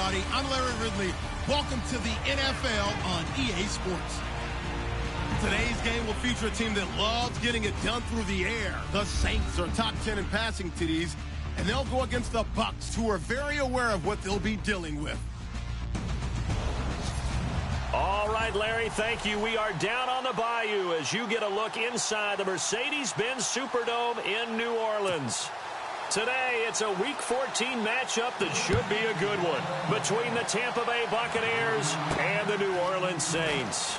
everybody. I'm Larry Ridley. Welcome to the NFL on EA Sports. Today's game will feature a team that loves getting it done through the air. The Saints are top 10 in passing TDs, and they'll go against the Bucs, who are very aware of what they'll be dealing with. All right, Larry, thank you. We are down on the bayou as you get a look inside the Mercedes-Benz Superdome in New Orleans. Today, it's a Week 14 matchup that should be a good one between the Tampa Bay Buccaneers and the New Orleans Saints.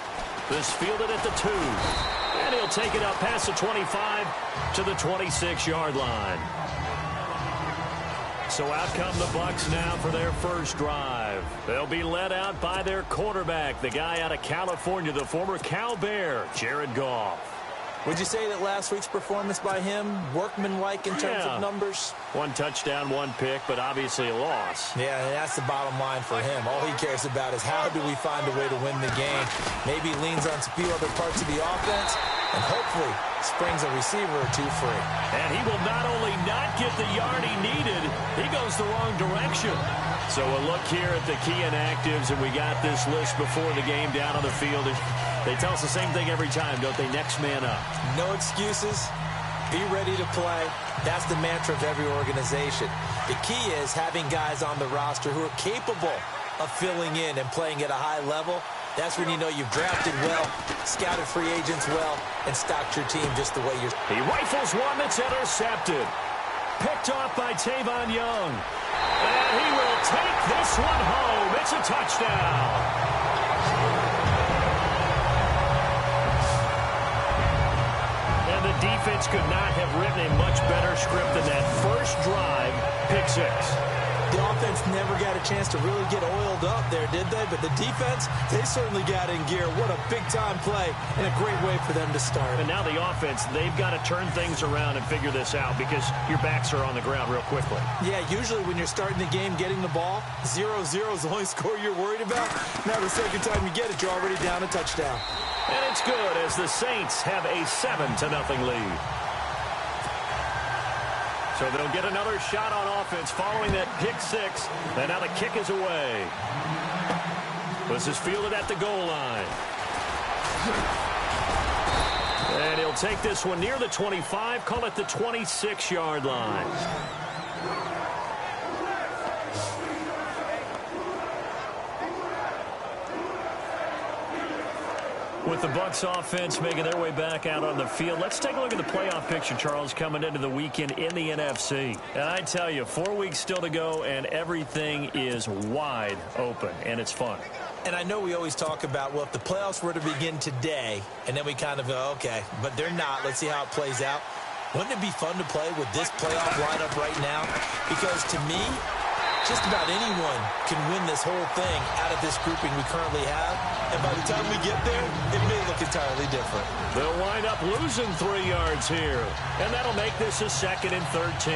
This fielded at the 2, and he'll take it up past the 25 to the 26-yard line. So out come the Bucs now for their first drive. They'll be led out by their quarterback, the guy out of California, the former Cal Bear, Jared Goff. Would you say that last week's performance by him, workmanlike in terms of numbers? 1 touchdown, 1 pick, but obviously a loss. Yeah, that's the bottom line for him. All he cares about is how do we find a way to win the game. Maybe leans on a few other parts of the offense, and hopefully springs a receiver or 2 free. And he will not only not get the yard he needed, he goes the wrong direction. So a look here at the key inactives, and we got this list before the game down on the field. They tell us the same thing every time, don't they? Next man up. No excuses. Be ready to play. That's the mantra of every organization. The key is having guys on the roster who are capable of filling in and playing at a high level. That's when you know you've drafted well, scouted free agents well, and stocked your team just the way you're. He rifles one that's intercepted. Picked off by Tavon Young. And he will take this one home. It's a touchdown. And the defense could not have written a much better script than that first drive, pick 6. The offense never got a chance to really get oiled up there, did they? But the defense, they certainly got in gear. What a big-time play and a great way for them to start. And now the offense, they've got to turn things around and figure this out because your backs are on the ground real quickly. Yeah, usually when you're starting the game, getting the ball, 0-0 is the only score you're worried about. Now the second time you get it, you're already down a touchdown. And it's good as the Saints have a 7-0 lead. So they'll get another shot on offense following that pick 6. And now the kick is away. This is fielded at the goal line. And he'll take this one near the 25, call it the 26-yard line. With the Bucs offense making their way back out on the field, let's take a look at the playoff picture, Charles, coming into the weekend in the NFC. And I tell you, 4 weeks still to go, and everything is wide open, and it's fun. And I know we always talk about, well, if the playoffs were to begin today, and then we kind of go, okay, but they're not. Let's see how it plays out. Wouldn't it be fun to play with this playoff lineup right now? Because to me, just about anyone can win this whole thing out of this grouping we currently have. And by the time we get there, it may look entirely different. They'll wind up losing 3 yards here. And that'll make this a 2nd and 13.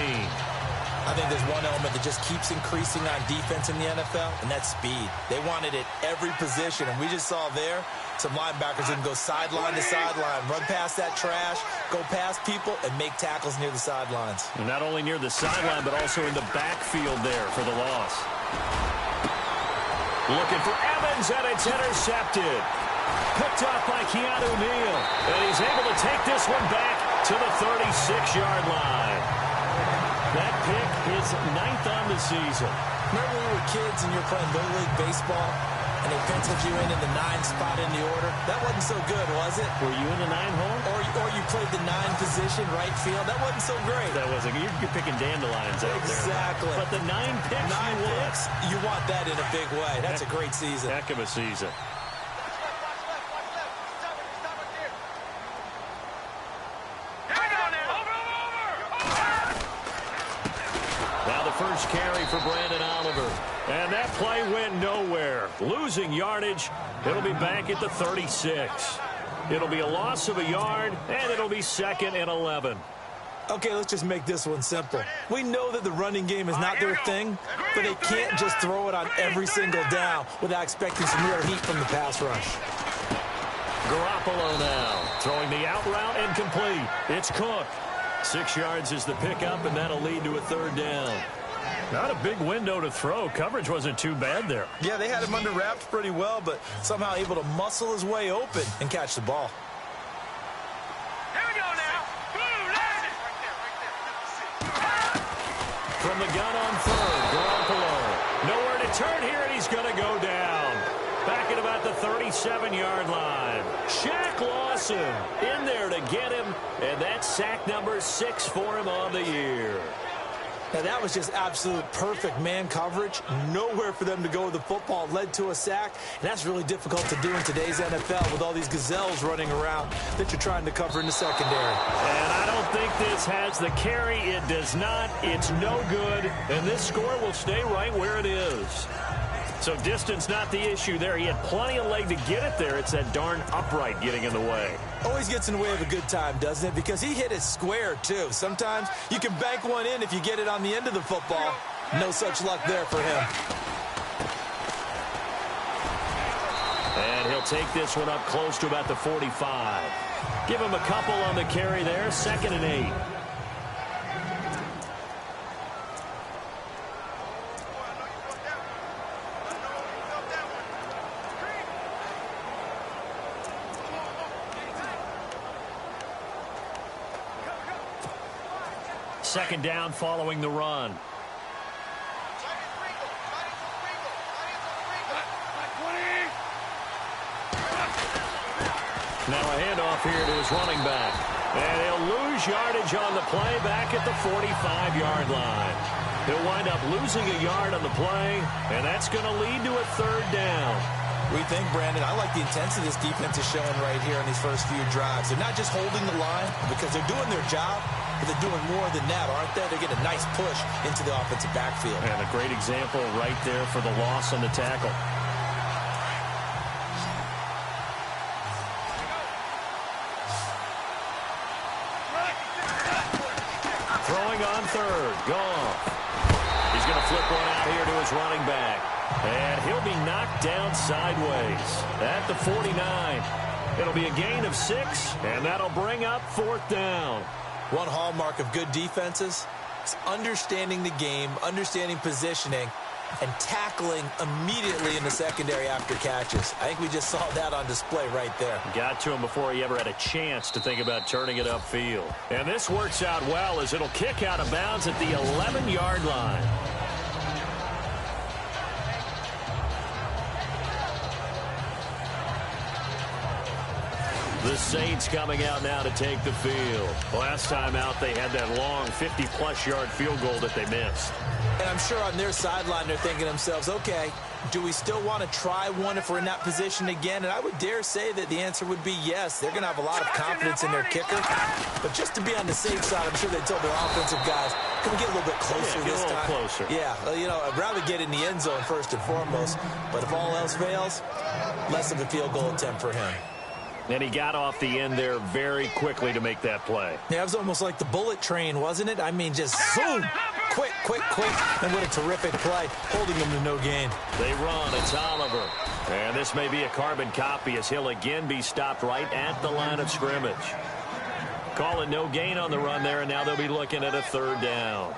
I think there's one element that just keeps increasing on defense in the NFL, and that's speed. They want it at every position, and we just saw there some linebackers who can go sideline to sideline, run past that trash, go past people, and make tackles near the sidelines. And not only near the sideline, but also in the backfield there for the loss. Looking for Evans, and it's intercepted. Picked off by Keanu Neal, and he's able to take this one back to the 36-yard line. That pick is 9th on the season. Remember when we were kids and you were playing Little League Baseball, and they penciled you in the 9 spot in the order? That wasn't so good, was it? Were you in the 9 hole? Or you played the 9 position, right field. That wasn't so great. That wasn't. You're picking dandelions out there. Exactly. But the 9 picks, 9 picks, you want that in a big way. That's a great season. Heck of a season. First carry for Brandon Oliver. And that play went nowhere. Losing yardage. It'll be back at the 36. It'll be a loss of a yard, and it'll be 2nd and 11. Okay, let's just make this one simple. We know that the running game is not their thing, but they can't just throw it on every single down without expecting some real heat from the pass rush. Garoppolo now throwing the out route and complete. It's Cook. 6 yards is the pickup, and that'll lead to a 3rd down. Not a big window to throw. Coverage wasn't too bad there. Yeah, they had him under wraps pretty well, but somehow able to muscle his way open and catch the ball. Here we go now. From the gun on third, Garoppolo. Nowhere to turn here, and he's going to go down. Back at about the 37-yard line. Shaq Lawson in there to get him, and that's sack number 6 for him on the year. Now, that was just absolute perfect man coverage. Nowhere for them to go with the football. Led to a sack, and that's really difficult to do in today's NFL with all these gazelles running around that you're trying to cover in the secondary. And I don't think this has the carry. It does not. It's no good, and this score will stay right where it is. So distance not the issue there. He had plenty of leg to get it there. It's that darn upright getting in the way. Always gets in the way of a good time, doesn't it? Because he hit it square, too. Sometimes you can bank one in if you get it on the end of the football. No such luck there for him. And he'll take this one up close to about the 45. Give him a couple on the carry there. 2nd and 8. Second down following the run. Now a handoff here to his running back. And he'll lose yardage on the play back at the 45-yard line. He'll wind up losing a yard on the play, and that's going to lead to a 3rd down. We think, Brandon, I like the intensity this defense is showing right here in these first few drives. They're not just holding the line because they're doing their job, but they're doing more than that, aren't they? They get a nice push into the offensive backfield. And a great example right there for the loss on the tackle. Throwing on third. Goff. He's going to flip one out here to his running back. And he'll be knocked down sideways at the 49. It'll be a gain of 6, and that'll bring up 4th down. One hallmark of good defenses is understanding the game, understanding positioning, and tackling immediately in the secondary after catches. I think we just saw that on display right there. Got to him before he ever had a chance to think about turning it upfield. And this works out well as it'll kick out of bounds at the 11-yard line. The Saints coming out now to take the field. Last time out, they had that long 50-plus yard field goal that they missed. And I'm sure on their sideline, they're thinking to themselves, okay, do we still want to try one if we're in that position again? And I would dare say that the answer would be yes. They're going to have a lot of confidence in their kicker. But just to be on the safe side, I'm sure they told their offensive guys, can we get a little bit closer this time? Closer. Yeah, you know, I'd rather get in the end zone first and foremost. But if all else fails, less of a field goal attempt for him. And he got off the end there very quickly to make that play. Yeah, it was almost like the bullet train, wasn't it? I mean, just zoom, quick, and what a terrific play, holding him to no gain. They run, it's Oliver. And this may be a carbon copy as he'll again be stopped right at the line of scrimmage. Calling no gain on the run there, and now they'll be looking at a 3rd down.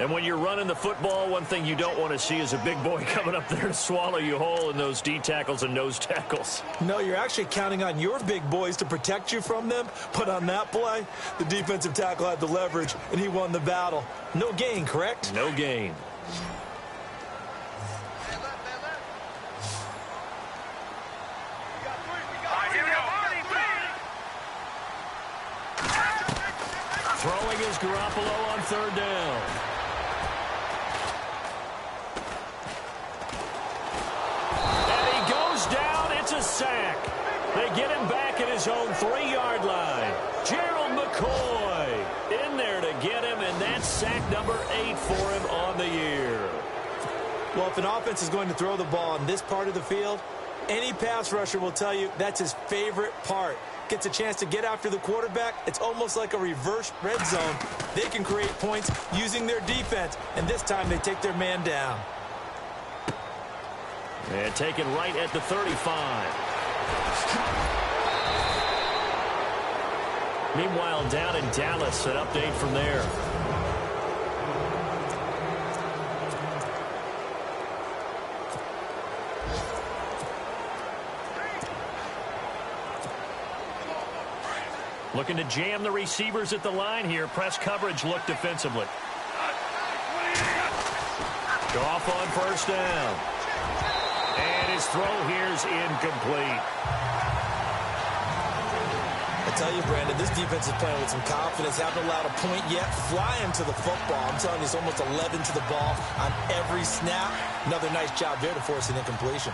And when you're running the football, one thing you don't want to see is a big boy coming up there to swallow you whole in those D tackles and nose tackles. No, you're actually counting on your big boys to protect you from them. But on that play, the defensive tackle had the leverage, and he won the battle. No gain, correct? No gain. Throwing is Garoppolo on 3rd down. A sack. They get him back at his own 3-yard line. Gerald McCoy in there to get him, and that's sack number 8 for him on the year. Well, if an offense is going to throw the ball in this part of the field, any pass rusher will tell you that's his favorite part. Gets a chance to get after the quarterback. It's almost like a reverse red zone. They can create points using their defense, and this time they take their man down. And taken right at the 35. Meanwhile, down in Dallas, an update from there. Looking to jam the receivers at the line here. Press coverage look defensively. Goff on first down. And his throw here is incomplete. I tell you, Brandon, this defense is playing with some confidence. Haven't allowed a point yet. Flying to the football. I'm telling you, it's almost 11 to the ball on every snap. Another nice job there to force an incompletion.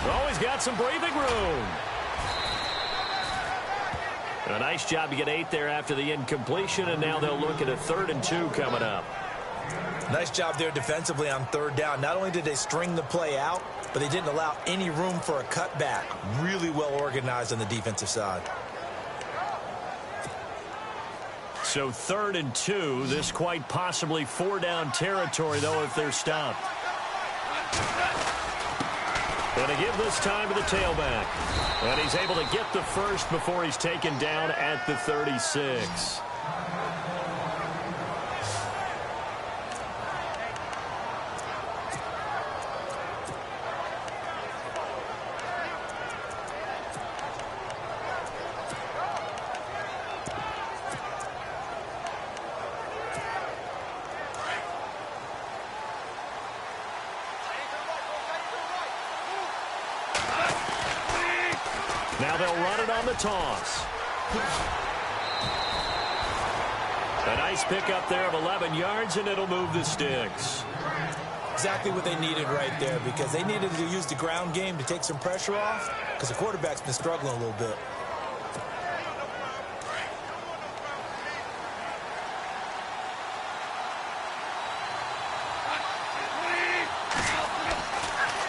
Oh, he's got some breathing room. A nice job to get 8 there after the incompletion, and now they'll look at a 3rd and 2 coming up. Nice job there defensively on 3rd down. Not only did they string the play out, but they didn't allow any room for a cutback. Really well organized on the defensive side. So 3rd and 2. This quite possibly 4-down territory, though, if they're stopped. Going to give this time to the tailback. And he's able to get the first before he's taken down at the 36. Now they'll run it on the toss. A nice pickup there of 11 yards, and it'll move the sticks. Exactly what they needed right there, because they needed to use the ground game to take some pressure off, because the quarterback's been struggling a little bit.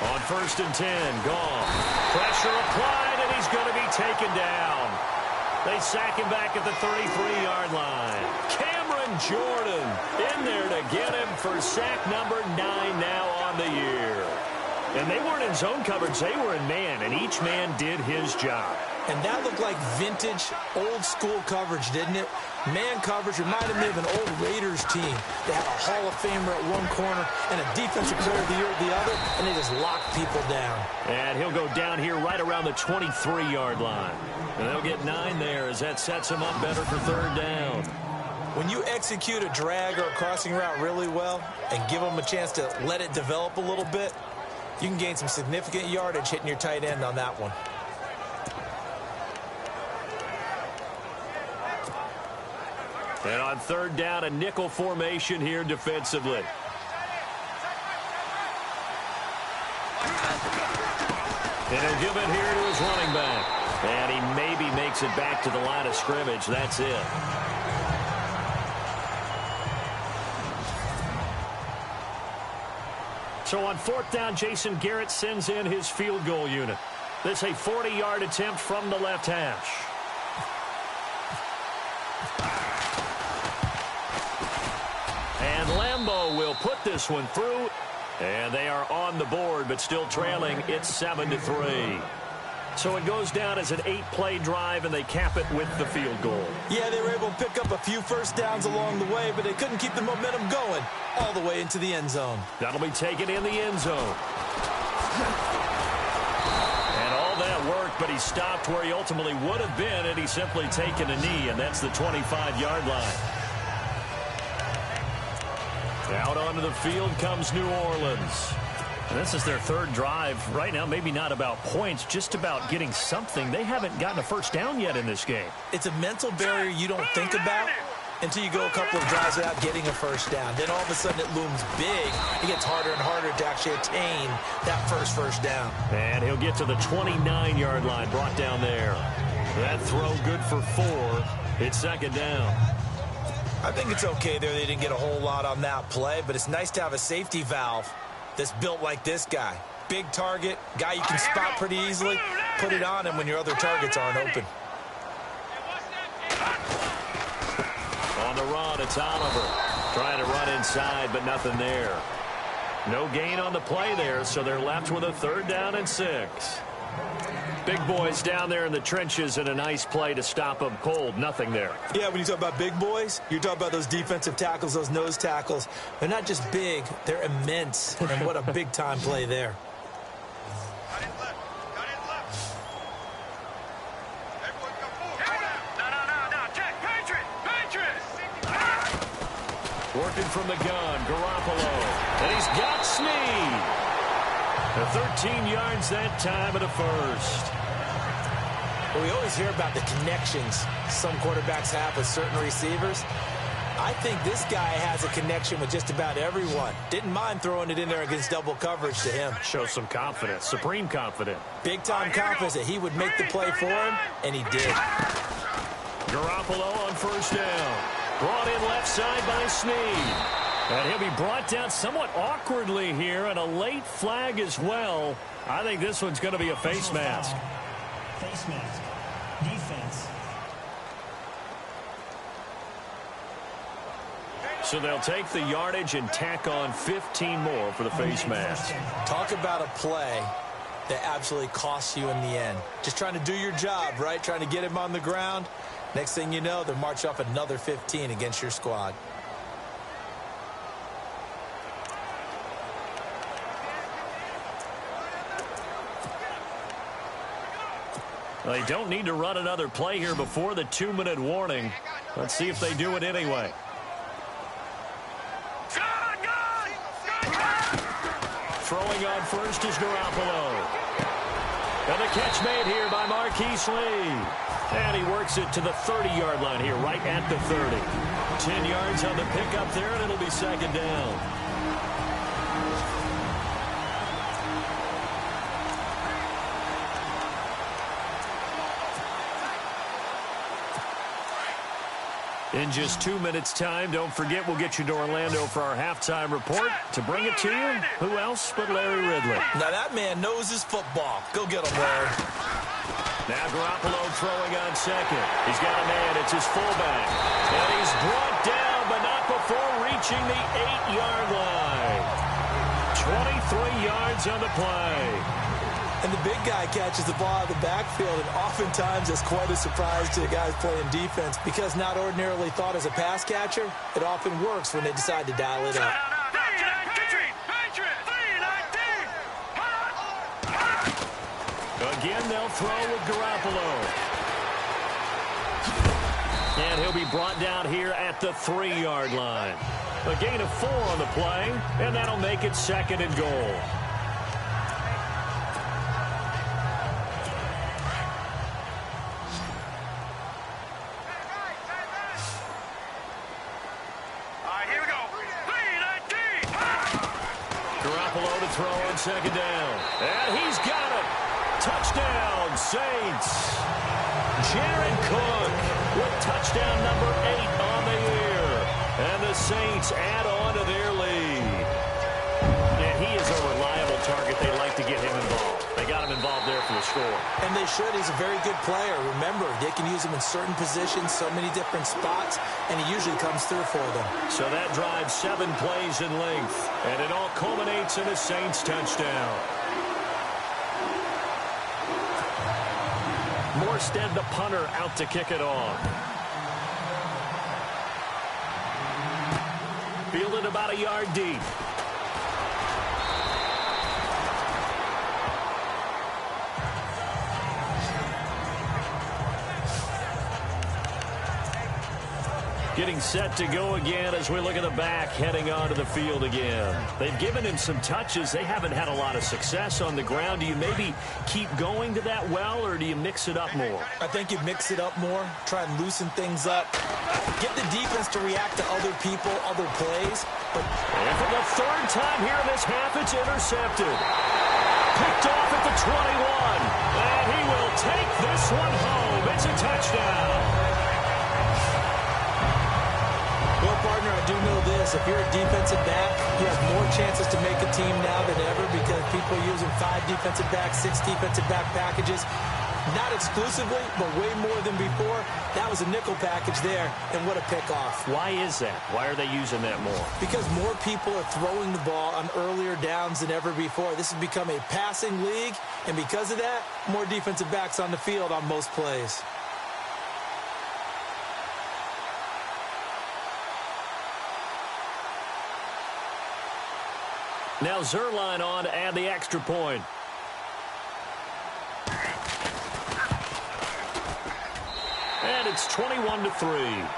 On 1st and 10, Goff. Pressure applied, and he's going to be taken down. They sack him back at the 33-yard line. Cameron Jordan in there to get him for sack number 9 now on the year. And they weren't in zone coverage. They were in man, and each man did his job. And that looked like vintage, old-school coverage, didn't it? Man coverage reminded me of an old Raiders team. They had a Hall of Famer at one corner and a Defensive Player of the Year at the other, and they just locked people down. And he'll go down here right around the 23-yard line. And they'll get 9 there as that sets him up better for 3rd down. When you execute a drag or a crossing route really well and give them a chance to let it develop a little bit, you can gain some significant yardage hitting your tight end on that one. And on 3rd down, a nickel formation here defensively. And he'll give it here to his running back. And he maybe makes it back to the line of scrimmage. That's it. So on 4th down, Jason Garrett sends in his field goal unit. This a 40-yard attempt from the left hash. And Lambeau will put this one through. And they are on the board, but still trailing. It's 7-3. So it goes down as an 8-play drive, and they cap it with the field goal. Yeah, they were able to pick up a few first downs along the way, but they couldn't keep the momentum going all the way into the end zone. That'll be taken in the end zone. And all that worked, but he stopped where he ultimately would have been had he simply taken a knee, and that's the 25-yard line. Out onto the field comes New Orleans. And this is their 3rd drive. Right now, maybe not about points, just about getting something. They haven't gotten a first down yet in this game. It's a mental barrier you don't think about until you go a couple of drives without getting a first down. Then all of a sudden it looms big. It gets harder and harder to actually attain that first down. And he'll get to the 29-yard line, brought down there. That throw good for 4. It's 2nd down. I think it's okay there. They didn't get a whole lot on that play, but it's nice to have a safety valve that's built like this guy. Big target, guy you can spot pretty easily. Put it on him when your other targets aren't open. On the run, it's Oliver. Trying to run inside, but nothing there. No gain on the play there, so they're left with a 3rd down and 6. Big boys down there in the trenches, and a nice play to stop them cold. Nothing there. Yeah, when you talk about big boys, you're talking about those defensive tackles, those nose tackles. They're not just big, they're immense. And what a big-time play there. Working from the gun, Garoppolo. And he's got Snead. 13 yards that time at a first. Well, we always hear about the connections some quarterbacks have with certain receivers. I think this guy has a connection with just about everyone. Didn't mind throwing it in there against double coverage to him. Show some confidence, supreme confidence. Big-time confidence that he would make the play for him, and he did. Garoppolo on first down. Brought in left side by Snead. And he'll be brought down somewhat awkwardly here, and a late flag as well. I think this one's going to be a face mask. Face mask. Defense. So they'll take the yardage and tack on 15 more for the face mask. Talk about a play that absolutely costs you in the end. Just trying to do your job, right? Trying to get him on the ground. Next thing you know, they'll march off another 15 against your squad. Well, they don't need to run another play here before the 2-minute warning. Let's see if they do it anyway. Throwing on first is Garoppolo. And the catch made here by Marquise Lee. And he works it to the 30-yard line here, right at the 30. 10 yards on the pickup there, and it'll be second down. In just 2 minutes' time, don't forget we'll get you to Orlando for our halftime report. To bring it to you, who else but Larry Ridley? Now that man knows his football. Go get him, Larry. Now Garoppolo throwing on second. He's got a man. It's his fullback. And he's brought down, but not before reaching the 8-yard line. 23 yards on the play. And the big guy catches the ball out of the backfield, and oftentimes it's quite a surprise to the guys playing defense because not ordinarily thought as a pass catcher, it often works when they decide to dial it up. Again, they'll throw with Garoppolo. And he'll be brought down here at the 3-yard line. A gain of 4 on the play, and that'll make it second and goal. Throw on second down. And he's got it. Touchdown, Saints. Jared Cook with touchdown number 8 on the year. And the Saints add on to their lead. And he is a reliable target. They like to get him involved. They got him involved there for the score. And they should. He's a very good player. Remember, they can use him in certain positions, so many different spots, and he usually comes through for them. So that drives 7 plays in length, and it all culminates in a Saints touchdown. Morstead, the punter, out to kick it off. Fielded about a yard deep. Getting set to go again as we look at the back, heading onto the field again. They've given him some touches. They haven't had a lot of success on the ground. Do you maybe keep going to that well, or do you mix it up more? I think you mix it up more, try and loosen things up, get the defense to react to other people, other plays. And for the 3rd time here in this half, it's intercepted. Picked off at the 21. And he will take this one home. It's a touchdown. Well, partner, I do know this. If you're a defensive back, you have more chances to make a team now than ever because people are using 5 defensive backs, 6 defensive back packages. Not exclusively, but way more than before. That was a nickel package there, and what a pickoff. Why is that? Why are they using that more? Because more people are throwing the ball on earlier downs than ever before. This has become a passing league, and because of that, more defensive backs on the field on most plays. Now Zerline on to add the extra point. And it's 21-3.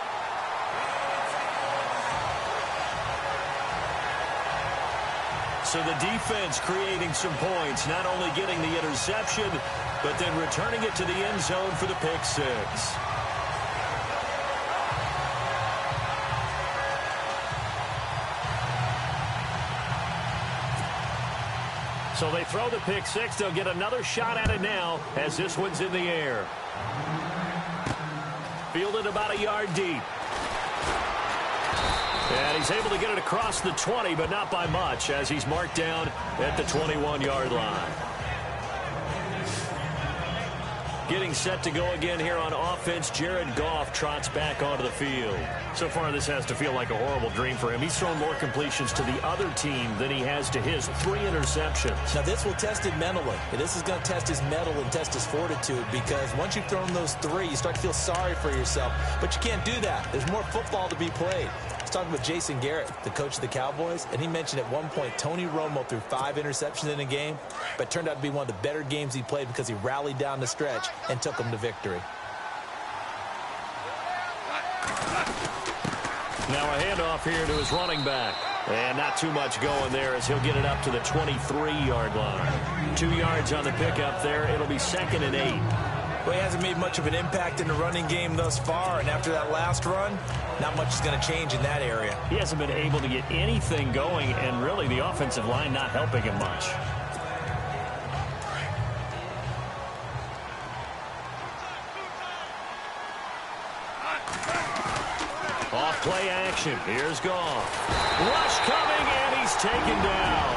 So the defense creating some points, not only getting the interception, but then returning it to the end zone for the pick six. So they throw the pick six. They'll get another shot at it now as this one's in the air. Fielded about a yard deep. And he's able to get it across the 20, but not by much as he's marked down at the 21-yard line. Getting set to go again here on offense, Jared Goff trots back onto the field. So far, this has to feel like a horrible dream for him. He's thrown more completions to the other team than he has to his. 3 interceptions. Now, this will test him mentally. And this is going to test his mettle and test his fortitude because once you've thrown those 3, you start to feel sorry for yourself. But you can't do that. There's more football to be played. I was talking with Jason Garrett, the coach of the Cowboys, and he mentioned at one point Tony Romo threw 5 interceptions in a game, but it turned out to be one of the better games he played because he rallied down the stretch and took him to victory. Now a handoff here to his running back. And not too much going there as he'll get it up to the 23-yard line. 2 yards on the pickup there. It'll be 2nd and 8. Well, he hasn't made much of an impact in the running game thus far, and after that last run, not much is going to change in that area. He hasn't been able to get anything going, and really the offensive line not helping him much. Off play action. Here's Goff. Rush coming, and he's taken down.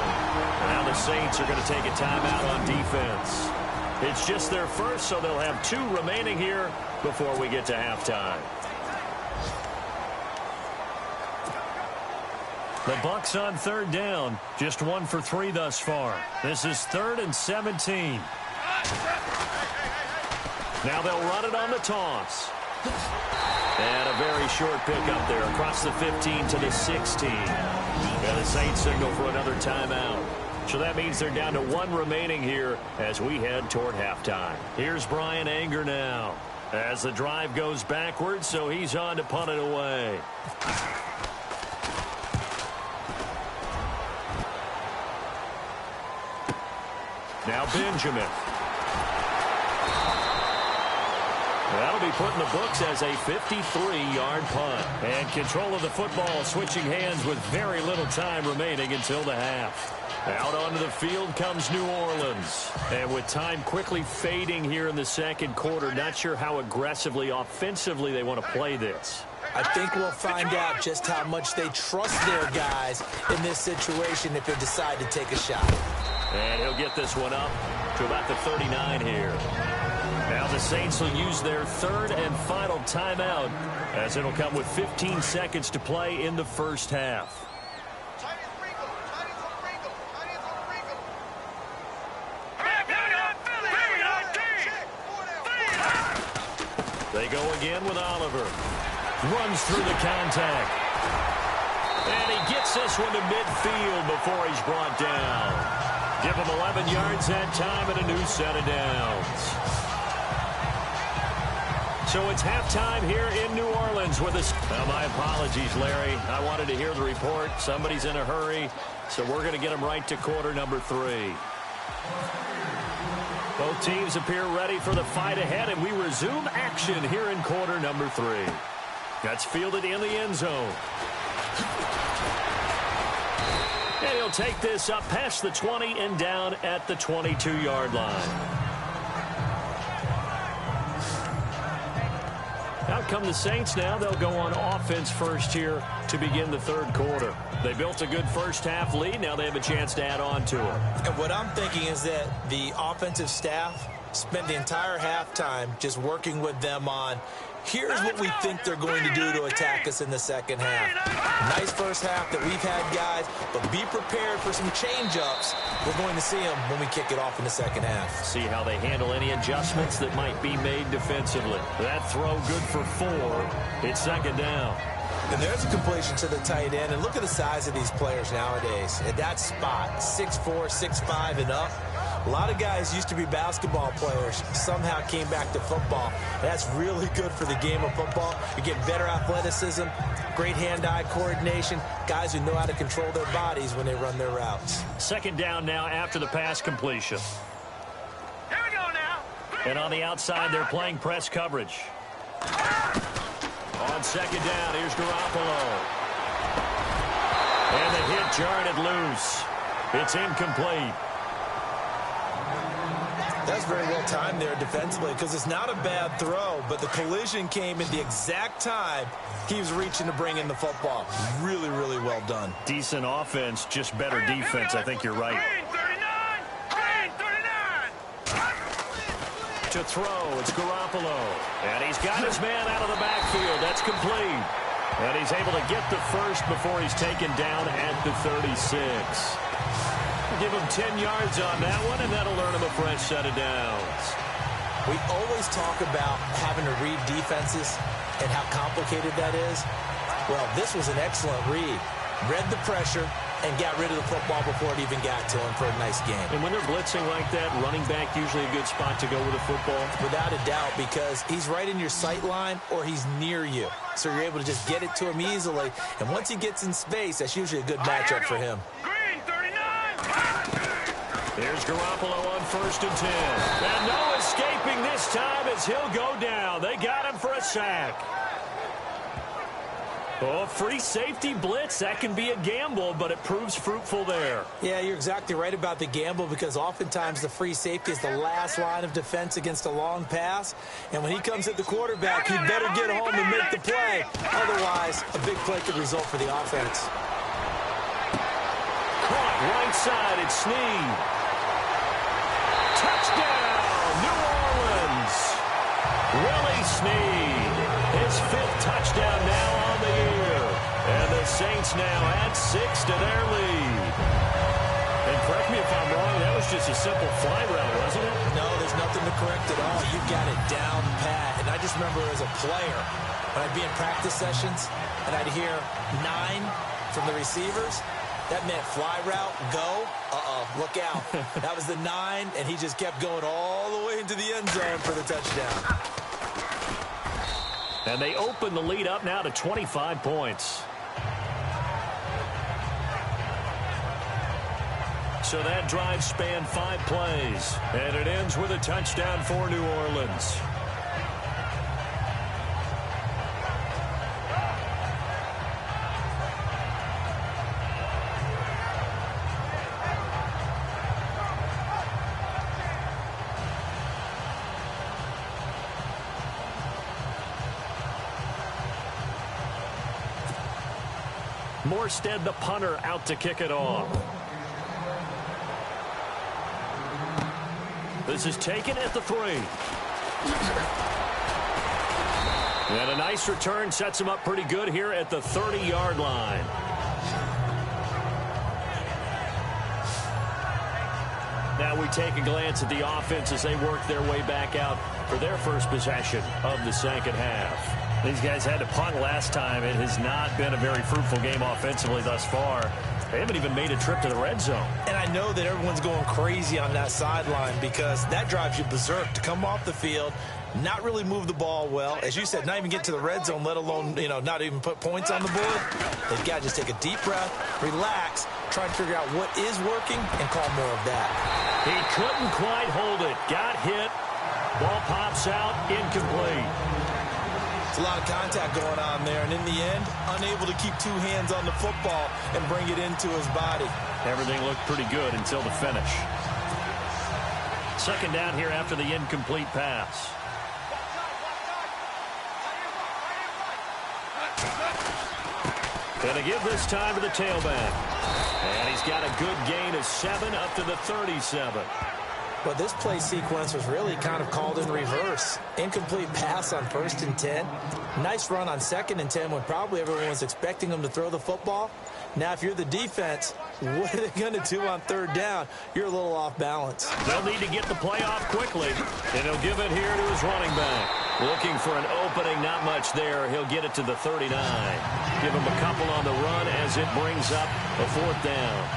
Now the Saints are going to take a timeout on defense. It's just their first, so they'll have 2 remaining here before we get to halftime. The Bucs on 3rd down. Just 1 for 3 thus far. This is 3rd and 17. Now they'll run it on the toss. And a very short pickup there across the 15 to the 16. And the Saints signal for another timeout. So that means they're down to 1 remaining here as we head toward halftime. Here's Brian Anger now as the drive goes backwards, so he's on to punt it away. Now Benjamin. That'll be put in the books as a 53-yard punt. And control of the football switching hands with very little time remaining until the half. Out onto the field comes New Orleans. And with time quickly fading here in the 2nd quarter, not sure how aggressively, offensively they want to play this. I think we'll find out just how much they trust their guys in this situation if they decide to take a shot. And he'll get this one up to about the 39 here. Now the Saints will use their 3rd and final timeout as it'll come with 15 seconds to play in the first half. They go again with Oliver. Runs through the contact. And he gets this one to midfield before he's brought down. Give him 11 yards that time and a new set of downs. So it's halftime here in New Orleans with us. My apologies, Larry. I wanted to hear the report. Somebody's in a hurry, so we're going to get them right to quarter number 3. Both teams appear ready for the fight ahead, and we resume action here in quarter number 3. That's fielded in the end zone. And he'll take this up past the 20 and down at the 22-yard line. Out come the Saints now. They'll go on offense first here to begin the 3rd quarter. They built a good first half lead. Now they have a chance to add on to it. And what I'm thinking is that the offensive staff spent the entire halftime just working with them on, here's what we think they're going to do to attack us in the 2nd half. Nice first half that we've had, guys, but be prepared for some change-ups. We're going to see them when we kick it off in the 2nd half. See how they handle any adjustments that might be made defensively. That throw good for 4. It's 2nd down. And there's a completion to the tight end. And look at the size of these players nowadays. At that spot, 6'4", 6'5", and up. A lot of guys used to be basketball players, somehow came back to football. That's really good for the game of football. You get better athleticism, great hand-eye coordination, guys who know how to control their bodies when they run their routes. Second down now after the pass completion. Here we go now. And on the outside, they're playing press coverage. On second down, here's Garoppolo. And the hit jarred loose. It's incomplete. That's very well timed there defensively because it's not a bad throw, but the collision came at the exact time he was reaching to bring in the football. Really, really well done. Decent offense, just better defense. I think you're right. Green 39. To throw, it's Garoppolo. And he's got his man out of the backfield. That's complete. And he's able to get the first before he's taken down at the 36. Give him 10 yards on that one, and that'll earn him a fresh set of downs. We always talk about having to read defenses and how complicated that is. Well, this was an excellent read. Read the pressure and got rid of the football before it even got to him for a nice game. And when they're blitzing like that, running back usually a good spot to go with a football. Without a doubt, because he's right in your sight line or he's near you. So you're able to just get it to him easily. And once he gets in space, that's usually a good matchup for him. Green 39. Here's Garoppolo on 1st and 10. And no escaping this time as he'll go down. They got him for a sack. Oh, free safety blitz. That can be a gamble, but it proves fruitful there. Yeah, you're exactly right about the gamble because oftentimes the free safety is the last line of defense against a long pass. And when he comes at the quarterback, he better get home and make the play. Otherwise, a big play could result for the offense. Caught right side, it's Snead. Touchdown, New Orleans. Willie Snead, his 5th touchdown now on the year. And the Saints now add 6 to their lead. And correct me if I'm wrong, that was just a simple fly route, wasn't it? No, there's nothing to correct at all. You got it down pat. And I just remember as a player, when I'd be in practice sessions and I'd hear 9 from the receivers, that meant fly route, go, look out. That was the 9, and he just kept going all the way into the end zone for the touchdown. And they open the lead up now to 25 points. So that drive spanned 5 plays, and it ends with a touchdown for New Orleans. Morstead, the punter, out to kick it off. This is taken at the 3. And a nice return sets him up pretty good here at the 30-yard line. Now we take a glance at the offense as they work their way back out for their first possession of the second half. These guys had to punt last time. It has not been a very fruitful game offensively thus far. They haven't even made a trip to the red zone. And I know that everyone's going crazy on that sideline because that drives you berserk to come off the field, not really move the ball well. As you said, not even get to the red zone, let alone, not even put points on the board. They've got to just take a deep breath, relax, try to figure out what is working, and call more of that. He couldn't quite hold it. Got hit. Ball pops out, incomplete. A lot of contact going on there, and in the end, unable to keep 2 hands on the football and bring it into his body. Everything looked pretty good until the finish. Second down here after the incomplete pass. Gonna give this time to the tailback. And he's got a good gain of 7 up to the 37. But this play sequence was really kind of called in reverse. Incomplete pass on 1st and 10. Nice run on 2nd and 10 when probably everyone was expecting him to throw the football. Now, if you're the defense, what are they going to do on 3rd down? You're a little off balance. They'll need to get the play off quickly, and he'll give it here to his running back. Looking for an opening, not much there. He'll get it to the 39. Give him a couple on the run as it brings up a 4th down.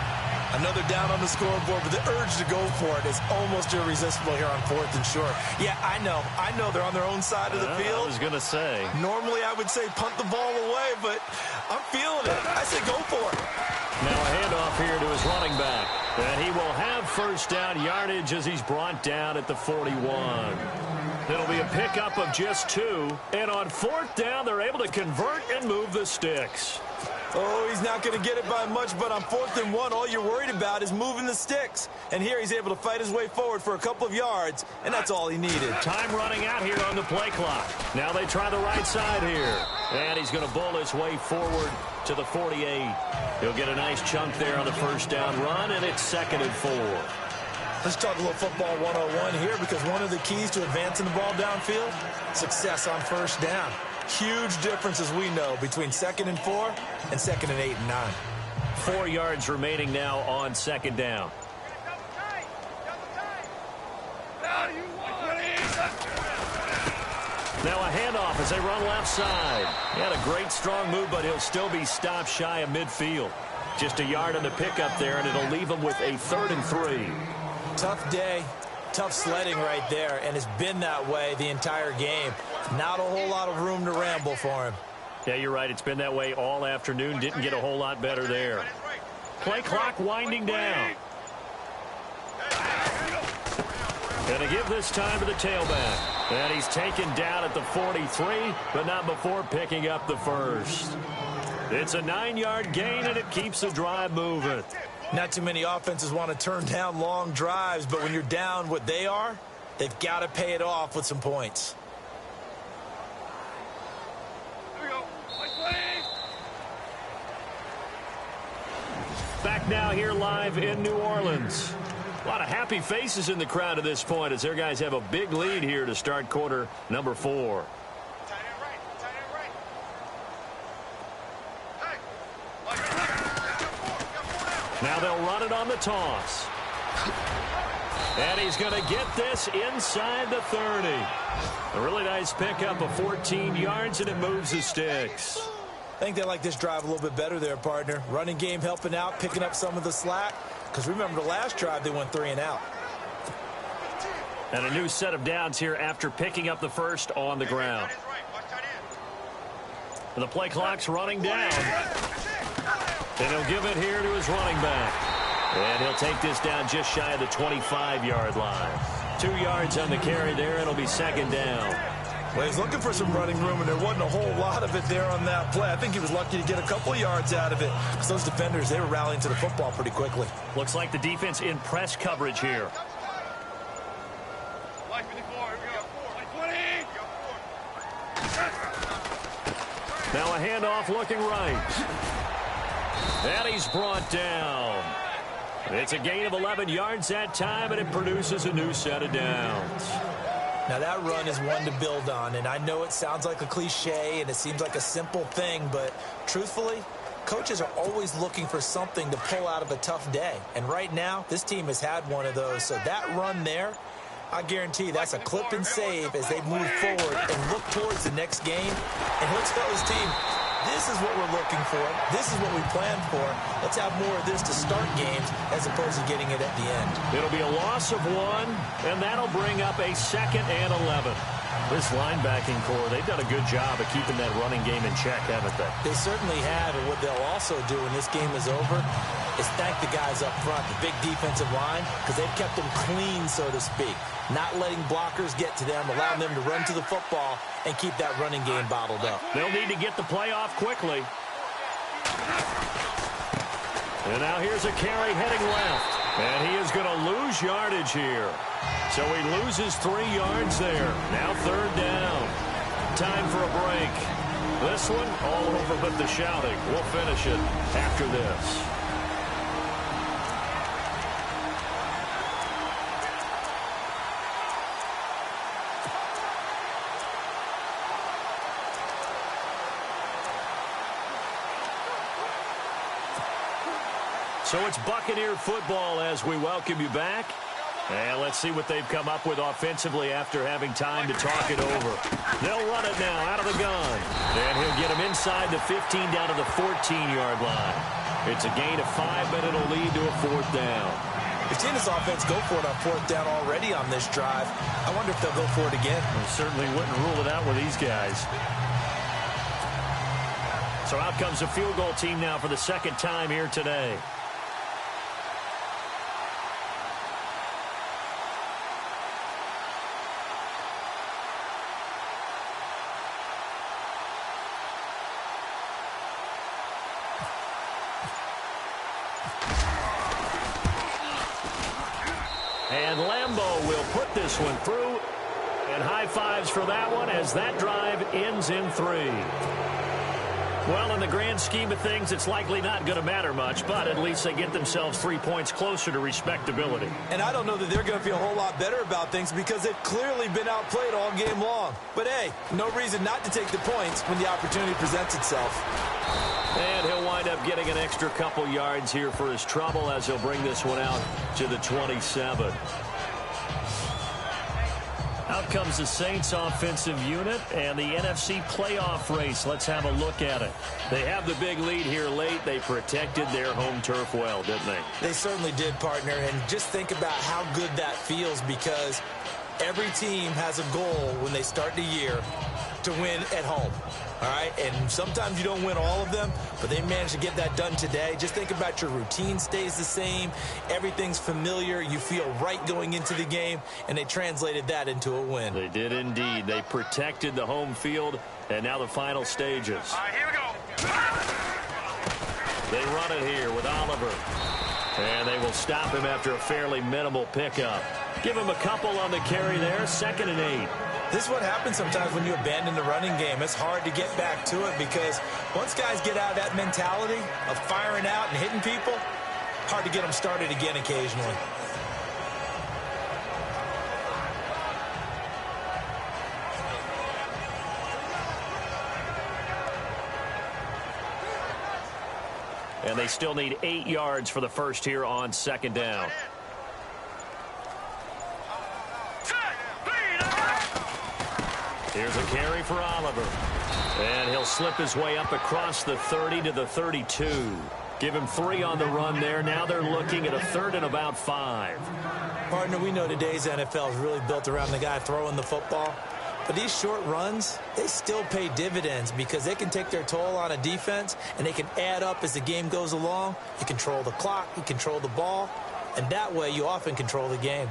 Another down on the scoreboard, but the urge to go for it is almost irresistible here on 4th and short. Yeah, I know they're on their own side of the field. I was going to say. Normally I would say punt the ball away, but I'm feeling it. I say go for it. Now a handoff here to his running back. And he will have first down yardage as he's brought down at the 41. It'll be a pickup of just 2. And on 4th down, they're able to convert and move the sticks. Oh, he's not going to get it by much, but on 4th and 1, all you're worried about is moving the sticks. And here he's able to fight his way forward for a couple of yards, and that's all he needed. Time running out here on the play clock. Now they try the right side here. And he's going to bull his way forward to the 48. He'll get a nice chunk there on the first down run, and it's 2nd and 4. Let's talk a little football 101 here, because one of the keys to advancing the ball downfield, success on first down. Huge difference, as we know, between 2nd and 4 and 2nd and 8 and 9. 4 yards remaining now on 2nd down. Now a handoff as they run left side. He had a great strong move, but he'll still be stopped shy of midfield. Just a yard on the pickup there, and it'll leave him with a 3rd and 3. Tough day, tough sledding right there, and it's been that way the entire game. Not a whole lot of room to ramble for him. Yeah, you're right. It's been that way all afternoon. Didn't get a whole lot better there. Play clock winding down. Going to give this time to the tailback. And he's taken down at the 43, but not before picking up the first. It's a 9-yard gain, and it keeps the drive moving. Not too many offenses want to turn down long drives, but when you're down what they are, they've got to pay it off with some points. Back now here live in New Orleans. A lot of happy faces in the crowd at this point as their guys have a big lead here to start quarter number 4. Now they'll run it on the toss. And he's going to get this inside the 30. A really nice pickup of 14 yards, and it moves the sticks. I think they like this drive a little bit better there, partner. Running game helping out, picking up some of the slack. Because remember, the last drive, they went 3 and out. And a new set of downs here after picking up the first on the ground. And the play clock's running down. And he'll give it here to his running back. And he'll take this down just shy of the 25-yard line. 2 yards on the carry there. It'll be 2nd down. Well, he's looking for some running room, and there wasn't a whole lot of it there on that play. I think he was lucky to get a couple of yards out of it. Because those defenders, they were rallying to the football pretty quickly. Looks like the defense in press coverage here. Now a handoff looking right. And he's brought down. It's a gain of 11 yards that time, and it produces a new set of downs. Now, that run is one to build on, and I know it sounds like a cliche and it seems like a simple thing, but truthfully, coaches are always looking for something to pull out of a tough day. And right now, this team has had one of those. So that run there, I guarantee that's a clip and save as they move forward and look towards the next game. And he'll tell his team, this is what we're looking for. This is what we planned for. Let's have more of this to start games as opposed to getting it at the end. It'll be a loss of 1, and that'll bring up a 2nd and 11. This linebacking core, they've done a good job of keeping that running game in check, haven't they? They certainly have, and what they'll also do when this game is over is thank the guys up front, the big defensive line, because they've kept them clean, so to speak. Not letting blockers get to them, allowing them to run to the football and keep that running game bottled up. They'll need to get the play off quickly. And now here's a carry heading left. And he is going to lose yardage here. So he loses 3 yards there. Now 3rd down. Time for a break. This one all over but the shouting. We'll finish it after this. So it's Buccaneer football as we welcome you back. And let's see what they've come up with offensively after having time to talk it over. They'll run it now out of the gun. And he'll get him inside the 15 down to the 14-yard line. It's a gain of 5, but it'll lead to a 4th down. We've seen this offense go for it on 4th down already on this drive. I wonder if they'll go for it again. Well, certainly wouldn't rule it out with these guys. So out comes the field goal team now for the 2nd time here today. And Lambeau will put this one through. And high fives for that one as that drive ends in 3. Well, in the grand scheme of things, it's likely not going to matter much, but at least they get themselves 3 points closer to respectability. And I don't know that they're going to feel a whole lot better about things because they've clearly been outplayed all game long. But, hey, no reason not to take the points when the opportunity presents itself. And he'll wind up getting an extra couple yards here for his trouble as he'll bring this one out to the 27. Out comes the Saints offensive unit and the NFC playoff race. Let's have a look at it. They have the big lead here late. They protected their home turf well, didn't they? They certainly did, partner. And just think about how good that feels because every team has a goal when they start the year to win at home. All right, and sometimes you don't win all of them, but they managed to get that done today. Just think about your routine stays the same. Everything's familiar. You feel right going into the game, and they translated that into a win. They did indeed. They protected the home field, and now the final stages. All right, here we go. They run it here with Oliver. And they will stop him after a fairly minimal pickup. Give him a couple on the carry there, 2nd and 8. This is what happens sometimes when you abandon the running game. It's hard to get back to it because once guys get out of that mentality of firing out and hitting people, hard to get them started again occasionally. And they still need 8 yards for the first here on 2nd down. Here's a carry for Oliver. And he'll slip his way up across the 30 to the 32. Give him 3 on the run there. Now they're looking at a 3rd and about 5. Partner, we know today's NFL is really built around the guy throwing the football. But these short runs, they still pay dividends because they can take their toll on a defense and they can add up as the game goes along. You control the clock, you control the ball, and that way you often control the game.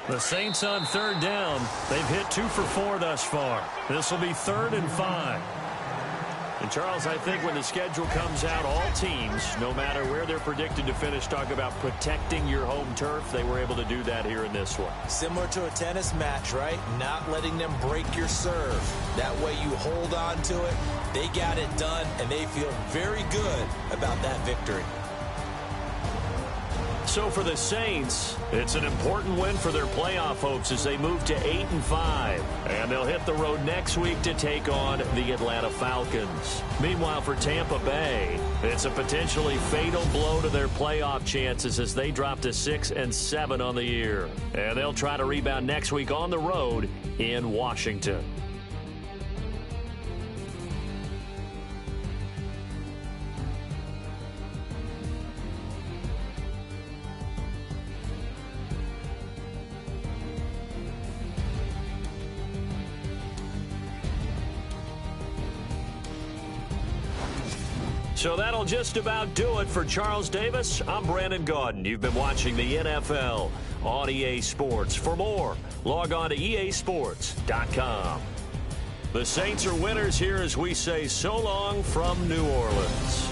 The Saints on 3rd down. They've hit 2 for 4 thus far. This will be 3rd and 5. And, Charles, I think when the schedule comes out, all teams, no matter where they're predicted to finish, talk about protecting your home turf. They were able to do that here in this one. Similar to a tennis match, right? Not letting them break your serve. That way you hold on to it. They got it done, and they feel very good about that victory. So for the Saints, it's an important win for their playoff hopes as they move to 8-5. And they'll hit the road next week to take on the Atlanta Falcons. Meanwhile, for Tampa Bay, it's a potentially fatal blow to their playoff chances as they drop to 6-7 on the year. And they'll try to rebound next week on the road in Washington. So that'll just about do it for Charles Davis. I'm Brandon Gaudin. You've been watching the NFL on EA Sports. For more, log on to easports.com. The Saints are winners here as we say so long from New Orleans.